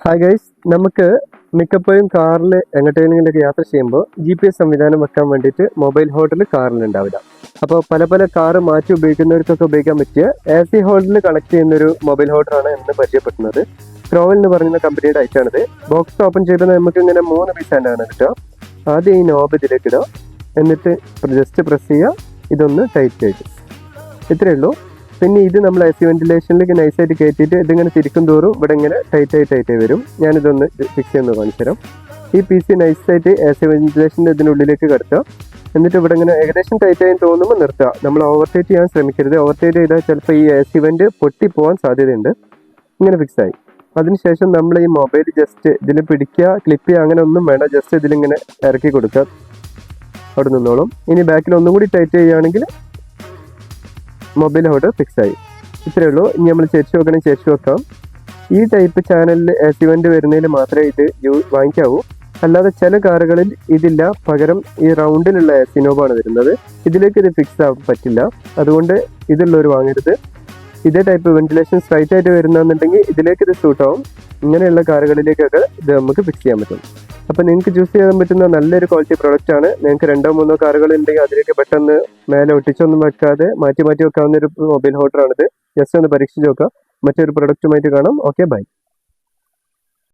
Hi guys, നമുക്ക് മിക്കപ്പോഴും കാറിൽ എങ്ങോട്ടെങ്കിലൊക്കെ യാത്ര ചെയ്യുമ്പോൾ GPS സംവിധാനം വെക്കാൻ വേണ്ടിയിട്ട് മൊബൈൽ ഹോൾഡറിൽ കാറിലുണ്ടാവില്ല. അപ്പോൾ പല കാറ് മാറ്റി ഉപയോഗിക്കുന്നവർക്കൊക്കെ ഉപയോഗിക്കാൻ പറ്റിയ AC ഹോൾഡറിൽ കണക്ട് ചെയ്യുന്നൊരു മൊബൈൽ ഹോൾഡറാണ് എന്ന് പരിചയപ്പെടുന്നത്. ക്രോവൽ എന്ന് പറയുന്ന കമ്പനിയുടെ ഐറ്റാണിത്. ബോക്സ് ഓപ്പൺ ചെയ്താൽ നമുക്ക് ഇങ്ങനെ 3 പീസാണ് കിട്ടുക. ആദ്യം ഈ നോബ് ഇതിലേക്ക് ഇടുക, എന്നിട്ട് ജസ്റ്റ് പ്രസ് ചെയ്യുക, ഇതൊന്ന് ടൈറ്റ് ചെയ്ത്, ഇത്രയേ ഉള്ളൂ. പിന്നെ ഇത് നമ്മൾ AC വെന്റിലേഷനിലേക്ക് നൈസായിട്ട് കയറ്റിയിട്ട് ഇതിങ്ങനെ തിരിക്കും തോറും ഇവിടെ ഇങ്ങനെ ടൈറ്റായി വരും. ഞാനിതൊന്ന് ഫിക്സ് ചെയ്യുന്നത് കാണിച്ചു തരാം. ഈ PC നൈസായിട്ട് AC വെന്റിലേഷൻ്റെ ഇതിനുള്ളിലേക്ക് കടത്തുക. എന്നിട്ട് ഇവിടെ ഇങ്ങനെ ഏകദേശം ടൈറ്റായി തോന്നുമ്പോൾ നിർത്തുക. നമ്മൾ ഓവർടൈറ്റ് ചെയ്യാൻ ശ്രമിക്കരുത്. ഓവർടൈറ്റ് ചെയ്താൽ ചിലപ്പോൾ ഈ AC വെന്റ് പൊട്ടിപ്പോകാൻ സാധ്യതയുണ്ട്. ഇങ്ങനെ ഫിക്സ് ആയി. അതിനുശേഷം നമ്മൾ ഈ മൊബൈൽ ജസ്റ്റ് ഇതിൽ പിടിക്കുക, ക്ലിപ്പ് ചെയ്യുക, അങ്ങനെ ഒന്നും വേണ്ട. ജസ്റ്റ് ഇതിലിങ്ങനെ ഇറക്കി കൊടുക്കുക, അവിടെ നിന്നോളും. ഇനി ബാക്കിൽ ഒന്നും കൂടി ടൈറ്റ് ചെയ്യുകയാണെങ്കിൽ മൊബൈൽ ഹോൾഡർ ഫിക്സ് ആയി. ഇത്രയേ ഉള്ളൂ. ഇനി നമ്മൾ ചെരിച്ച് വെക്കാം. ഈ ടൈപ്പ് ചാനലിൽ AC വെന്റ് വരുന്നതിൽ മാത്രമേ ഇത് വാങ്ങിക്കാവൂ. അല്ലാതെ ചില കാറുകളിൽ ഇതില്ല. പകരം ഈ റൗണ്ടിലുള്ള AC നോബാണ് വരുന്നത്. ഇതിലേക്ക് ഇത് ഫിക്സ് ആവാൻ പറ്റില്ല. അതുകൊണ്ട് ഇതുള്ളവർ വാങ്ങരുത്. ഇതേ ടൈപ്പ് വെന്റിലേഷൻ സ്ട്രൈറ്റ് ആയിട്ട് വരുന്നതെന്നുണ്ടെങ്കിൽ ഇതിലേക്ക് ഇത് സൂട്ട് ആവും. ഇങ്ങനെയുള്ള കാറുകളിലേക്കൊക്കെ ഇത് നമുക്ക് ഫിക്സ് ചെയ്യാൻ പറ്റും. അപ്പോൾ നിങ്ങൾക്ക് ചൂസ് ചെയ്യാൻ പറ്റുന്ന നല്ലൊരു ക്വാളിറ്റി പ്രോഡക്റ്റ് ആണ്. നിങ്ങൾക്ക് 2-3 കാറുകൾ ഉണ്ടെങ്കിൽ അതിലേക്ക് പെട്ടെന്ന് മേലെ ഒട്ടിച്ചൊന്നും വെക്കാതെ മാറ്റി വെക്കാവുന്ന ഒരു മൊബൈൽ ഹോൾഡറാണിത്. ജസ്റ്റ് ഒന്ന് പരീക്ഷിച്ച് നോക്കാം. മറ്റൊരു പ്രൊഡക്റ്റുമായിട്ട് കാണാം. Okay, by.